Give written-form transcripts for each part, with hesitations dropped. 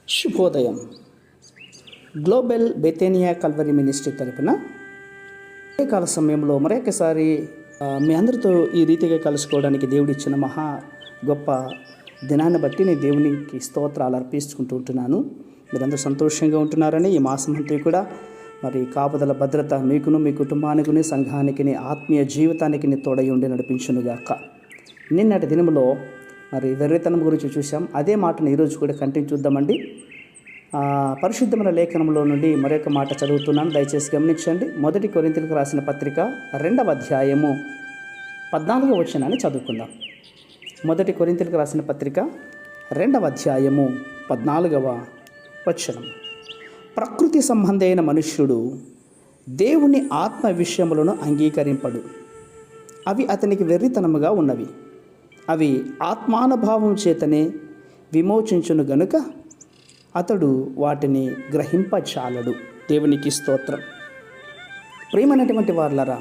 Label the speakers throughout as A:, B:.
A: శుభోదయం. Global బెతేనియా Calvary ministry తరపున కాల సమయంలో మరొకసారి మీ అందరితో ఈ రీతిగా కలుసుకోవడానికి దేవుడిచ్చిన మహా గొప్ప దినాన్ని బట్టి నేను దేవునికి స్తోత్రాలు అర్పించుకుంటూ ఉంటున్నాను. మీరందరూ సంతోషంగా ఉంటున్నారని, ఈ మాసం అంతా కూడా మరి కాపుదల భద్రత మీకును, మీ కుటుంబానికి, సంఘానికి, ఆత్మీయ జీవితానికి తోడై ఉండి నడిపించునుగాక. నిన్నటి దినములో మరి వెర్రితనం గురించి చూసాం. అదే మాటను ఈరోజు కూడా కంటిన్యూ చూద్దామండి. పరిశుద్ధమైన లేఖనంలో నుండి మరొక మాట చదువుతున్నాను, దయచేసి గమనించండి. 1 కొరింథీయులకు రాసిన పత్రిక 2వ అధ్యాయము 14వ వచనాన్ని చదువుకుందాం. 1 కొరింథీయులకు రాసిన పత్రిక 2వ అధ్యాయము 14వ వచనం. ప్రకృతి సంబంధమైన మనుష్యుడు దేవుని ఆత్మ విషయములను అంగీకరింపడు, అవి అతనికి వెర్రితనముగా ఉన్నవి. అవి ఆత్మానుభావం చేతనే విమోచించును గనుక అతడు వాటిని గ్రహింపచాలడు. దేవునికి స్తోత్రం. ప్రియమైనటువంటి వారలారా,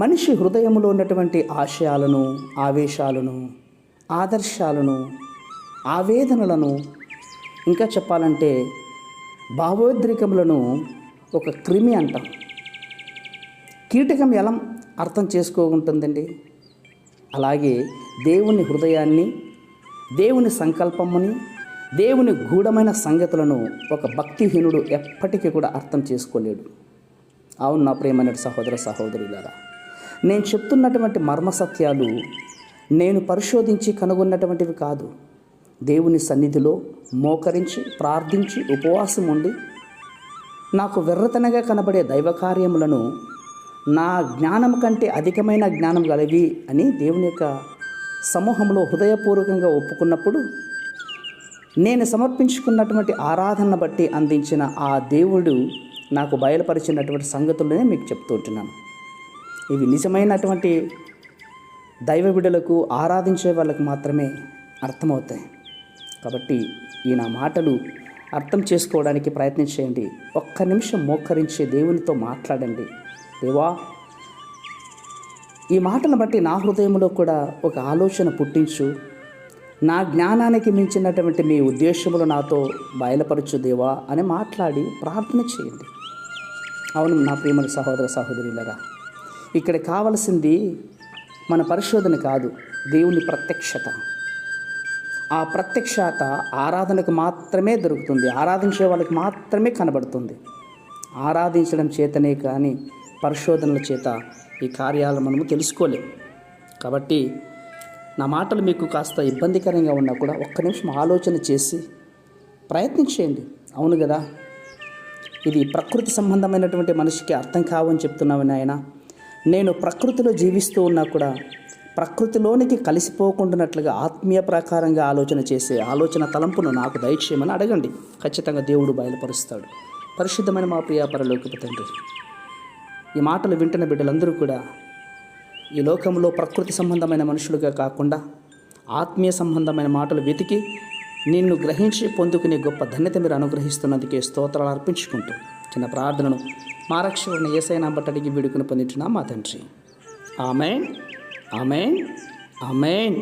A: మనిషి హృదయంలో ఉన్నటువంటి ఆశయాలను, ఆవేశాలను, ఆదర్శాలను, ఆవేదనలను, ఇంకా చెప్పాలంటే భావోద్రేకములను ఒక క్రిమి అంటాం. కీటకం ఎలా అర్థం చేసుకోకుంటుందండి? అలాగే దేవుని హృదయాన్ని, దేవుని సంకల్పముని, దేవుని గూఢమైన సంగతులను ఒక భక్తిహీనుడు ఎప్పటికీ కూడా అర్థం చేసుకోలేడు. అవును నా ప్రియమైన సహోదర సహోదరులారా, నేను చెప్తున్నటువంటి మర్మ సత్యాలు నేను పరిశోధించి కనుగొన్నటువంటివి కాదు. దేవుని సన్నిధిలో మోకరించి, ప్రార్థించి, ఉపవాసం ఉండి నాకు వెర్రతనగా కనబడే దైవ కార్యములను నా జ్ఞానం కంటే అధికమైన జ్ఞానం గలవి అని దేవుని యొక్క సమూహంలో హృదయపూర్వకంగా ఒప్పుకున్నప్పుడు, నేను సమర్పించుకున్నటువంటి ఆరాధనను బట్టి అందించిన ఆ దేవుడు నాకు బయలుపరిచినటువంటి సంగతులనే మీకు చెప్తూ ఉంటున్నాను. ఇవి నిజమైనటువంటి దైవ బిడ్డలకు, ఆరాధించే వాళ్ళకు మాత్రమే అర్థమవుతాయి. కాబట్టి ఈ నా మాటలు అర్థం చేసుకోవడానికి ప్రయత్నం చేయండి. ఒక్క నిమిషం మోకరించి దేవునితో మాట్లాడండి. దేవా, ఈ మాటలను బట్టి నా హృదయంలో కూడా ఒక ఆలోచన పుట్టించు, నా జ్ఞానానికి మించినటువంటి మీ ఉద్దేశములు నాతో బయలుపరచు దేవా అని మాట్లాడి ప్రార్థన చేయండి. అవును నా ప్రియమైన సహోదర సహోదరులారా, ఇక్కడ కావలసింది మన పరిశోధన కాదు, దేవుని ప్రత్యక్షత. ఆ ప్రత్యక్షత ఆరాధనకు మాత్రమే దొరుకుతుంది, ఆరాధించే వాళ్ళకి మాత్రమే కనబడుతుంది. ఆరాధించడం చేతనే కానీ పరిశోధనల చేత ఈ కార్యాలను మనము తెలుసుకోలేము. కాబట్టి నా మాటలు మీకు కాస్త ఇబ్బందికరంగా ఉన్నా కూడా ఒక్క నిమిషం ఆలోచన చేసి ప్రయత్నించేయండి. అవును కదా, ఇది ప్రకృతి సంబంధమైనటువంటి మనిషికి అర్థం కావని చెప్తున్నామని ఆయన. నేను ప్రకృతిలో జీవిస్తూ ఉన్నా కూడా ప్రకృతిలోనికి కలిసిపోకుండానట్లుగా ఆత్మీయ ప్రకారంగా ఆలోచన చేసే ఆలోచన తలంపును నాకు దయచేయమని అడగండి. ఖచ్చితంగా దేవుడు బయలుపరుస్తాడు. పరిశుద్ధమైన మా ప్రియ పరలోకపు తండ్రి, ఈ మాటలు వింటున్న బిడ్డలందరూ కూడా ఈ లోకంలో ప్రకృతి సంబంధమైన మనుషులుగా కాకుండా ఆత్మీయ సంబంధమైన మాటలు వెతికి నిన్ను గ్రహించి పొందుకునే గొప్ప ధన్యత మీరు అనుగ్రహిస్తున్నందుకే స్తోత్రాలు అర్పించుకుంటూ చిన్న ప్రార్థనను మా రక్షకుడైన యేసయ్య నామమున అడిగి వేడుకొని పొందుచున్నాం మా తండ్రి. ఆమేన్, ఆమేన్, ఆమేన్.